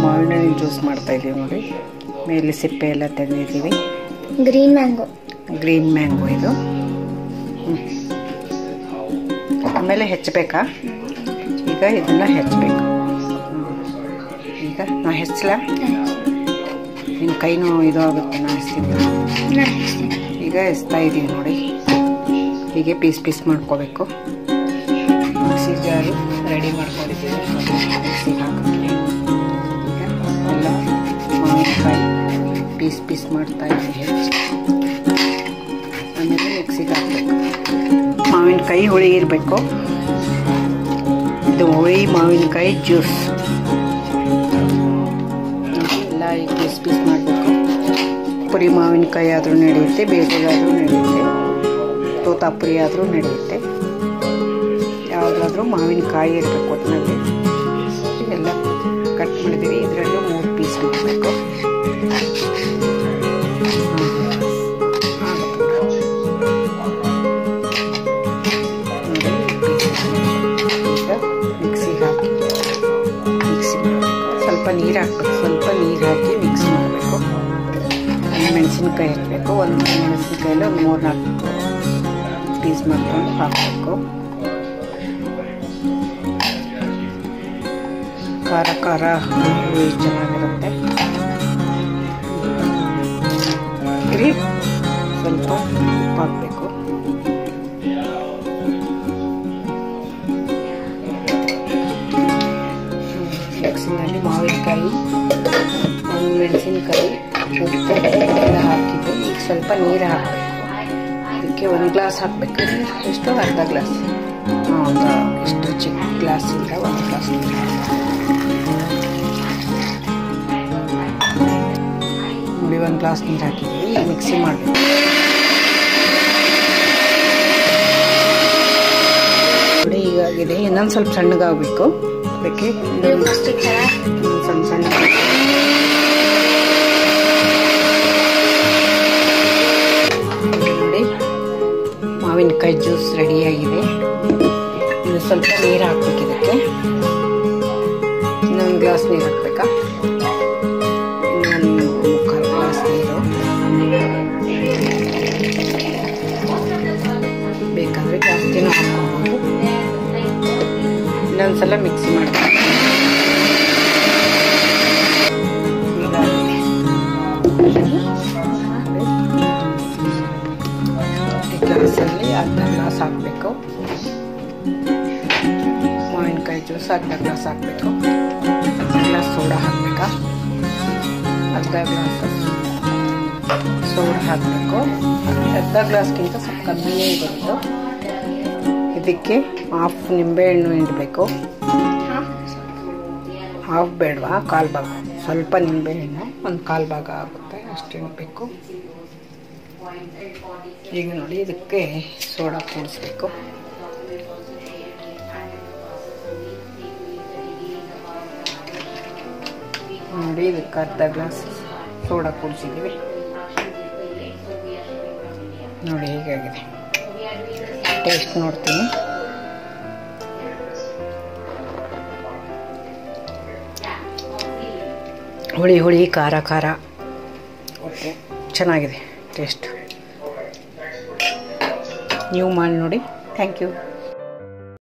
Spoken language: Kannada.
ಮಾವಿನ ಹಣ್ಣಿನ ಜ್ಯೂಸ್ ಮಾಡ್ತಾ ಇದ್ದೀವಿ ನೋಡಿ. ಮೇಲೆ ಸಿಪ್ಪೆ ಎಲ್ಲ ತೆಗೆದಿದ್ದೀವಿ. ಗ್ರೀನ್ ಮ್ಯಾಂಗೋ ಇದು. ಆಮೇಲೆ ಹೆಚ್ಚಬೇಕಾ? ಈಗ ಇದನ್ನು ಹೆಚ್ಚಬೇಕು. ಈಗ ನಾ ಹೆಚ್ಚಲ, ನಿನ್ನ ಕೈನೂ ಇದು ಆಗುತ್ತೆ. ನಾ ಹೆಚ್ಚ್ತೀನಿ. ಈಗ ಎಸ್ತಾ ಇದ್ದೀವಿ ನೋಡಿ. ಹೀಗೆ ಪೀಸ್ ಮಾಡ್ಕೋಬೇಕು. ಮಿಕ್ಸಿ ಜಾರು ರೆಡಿ ಮಾಡ್ಕೊಂಡಿದ್ದೀವಿ. ಮಿಕ್ಸಿಗೆ ಹಾಕೋಕ್ಕೆ ಈಗ ಎಲ್ಲ ಮಾವಿನಕಾಯಿ ಪೀಸ್ ಮಾಡ್ತಾ ಇದ್ದೀವಿ. ಹೆಚ್ಚು ಆಮೇಲೆ ಮಿಕ್ಸಿಗೆ ಹಾಕಬೇಕು. ಮಾವಿನಕಾಯಿ ಹುಳಿ ಇರಬೇಕು. ಇದು ಹುಳಿ ಮಾವಿನಕಾಯಿ ಜ್ಯೂಸ್. ಎಲ್ಲ ಈಗ ಪೀಸ್ ಮಾಡಬೇಕು. ಪುರಿ ಮಾವಿನಕಾಯಿ ಆದರೂ ನಡೆಯುತ್ತೆ, ಬೇರೆದಾದರೂ ನಡೆಯುತ್ತೆ, ತೋತಾಪುರಿ ಆದರೂ ನಡೆಯುತ್ತೆ. ಯಾವುದಾದ್ರೂ ಮಾವಿನಕಾಯಿ ಇರಬೇಕು ಒಟ್ಟಿನಲ್ಲಿ. ಎಲ್ಲ ಕಟ್ ಮಾಡಿದ್ದೀವಿ. ಇದರಲ್ಲೂ 3 ಪೀಸ್ ಮಾಡಬೇಕು. ಈಗ ಮಿಕ್ಸಿಗೆ ಹಾಕಿ ಮಿಕ್ಸಿ ಮಾಡಬೇಕು. ಸ್ವಲ್ಪ ನೀರು ಹಾಕಬೇಕು. ಸ್ವಲ್ಪ ನೀರು ಹಾಕಿ ಮಿಕ್ಸ್ ಮಾಡಬೇಕು. ಮೆಣಸಿನ್ಕಾಯಿ ಹಾಕಬೇಕು. ಒಂದು ಮೆಣಸಿನ್ಕಾಯಲ್ಲಿ ಒಂದು 3-4 ಪೀಸ್ ಮಾಡ್ಕೊಂಡು ಹಾಕಬೇಕು. ಖಾರ ಹುಳಿ ಚೆನ್ನಾಗಿರುತ್ತೆ. ಸ್ವಲ್ಪ ಉಪ್ಪು ಹಾಕಬೇಕು. ಮಿಕ್ಸಿನಲ್ಲಿ ಮಾವಿನಕಾಯಿ, ಒಂದು ಮೆಣಸಿನಕಾಯಿ, ಉಪ್ಪು ಎಲ್ಲ ಹಾಕಿದ್ದು. ಈಗ ಸ್ವಲ್ಪ ನೀರು ಹಾಕಬೇಕು. ಇದಕ್ಕೆ 1 ಗ್ಲಾಸ್ ಹಾಕಬೇಕು. ಎಷ್ಟು? ಅರ್ಧ ಗ್ಲಾಸ್. ಇಷ್ಟು ಚಿಕ್ಕ ಗ್ಲಾಸಿಂದ 1 ಗ್ಲಾಸ್ ನೀರು. ನೋಡಿ 1 ಗ್ಲಾಸ್ ನೀರು ಹಾಕಿದ್ವಿ. ಈಗ ಮಿಕ್ಸಿ ಮಾಡಬೇಕು. ನೋಡಿ ಹೀಗಾಗಿದೆ. ಇನ್ನೊಂದು ಸ್ವಲ್ಪ ಸಣ್ಣಗಾಗಬೇಕು. ಅದಕ್ಕೆ ಸಣ್ಣ ನೋಡಿ ಮಾವಿನಕಾಯಿ ಜ್ಯೂಸ್ ರೆಡಿಯಾಗಿದೆ. ಇನ್ನು ಸ್ವಲ್ಪ ನೀರು ಹಾಕ್ಬೇಕು. ಇದಕ್ಕೆ ಇನ್ನೊಂದು ಗ್ಲಾಸ್ ನೀರು ಹಾಕ್ಬೇಕಾ? ಇನ್ನೊಂದು 3/4 ಗ್ಲಾಸ್ ನೀರು ಬೇಕಂದ್ರೆ ಜಾಸ್ತಿನೂ ಹಾಕ್ಕೊಬೋದು. ಇನ್ನೊಂದ್ಸಲ ಮಿಕ್ಸಿ ಮಾಡಬೇಕು. ಗ್ಲಾಸಲ್ಲಿ ಅರ್ಧ ಗ್ಲಾಸ್ ಹಾಕಬೇಕು. ಮಾವಿನಕಾಯಿ ಜ್ಯೂಸ್ ಅರ್ಧ ಗ್ಲಾಸ್ ಹಾಕಬೇಕು. ಅರ್ಧ ಗ್ಲಾಸ್ ಸೋಡಾ ಹಾಕಬೇಕಾ? ಅರ್ಧ ಗ್ಲಾಸ್ ಸೋಡಾ ಹಾಕಬೇಕು. ಅರ್ಧ ಗ್ಲಾಸ್ಗಿಂತ ಸ್ವಲ್ಪ ಕಮ್ಮಿನೇ ಬಂತು. ಇದಕ್ಕೆ 1/2 ನಿಂಬೆಹಣ್ಣು ಹಿಂಡಬೇಕು. ಹಾಫ್ ಬೇಡವಾ? 1/4 ಭಾಗ. ಸ್ವಲ್ಪ ನಿಂಬೆಹಣ್ಣು 1/4 ಭಾಗ ಆಗುತ್ತೆ, ಅಷ್ಟು ಹಿಂಡಬೇಕು. ಈಗ ನೋಡಿ ಇದಕ್ಕೆ ಸೋಡಾ ಕೂಡಿಸ್ಬೇಕು. ನೋಡಿ ಇದಕ್ಕೆ ಅರ್ಧ ಗ್ಲಾಸ್ ಸೋಡಾ ಕೂಡಿಸಿದ್ದೀವಿ. ನೋಡಿ ಹೀಗಾಗಿದೆ. ಟೇಸ್ಟ್ ನೋಡ್ತೀನಿ. ಹುಳಿ ಖಾರ ಉಪ್ಪು ಚೆನ್ನಾಗಿದೆ ಟೇಸ್ಟ್. ನೀವು ಮಾಡಿ ನೋಡಿ. Thank you.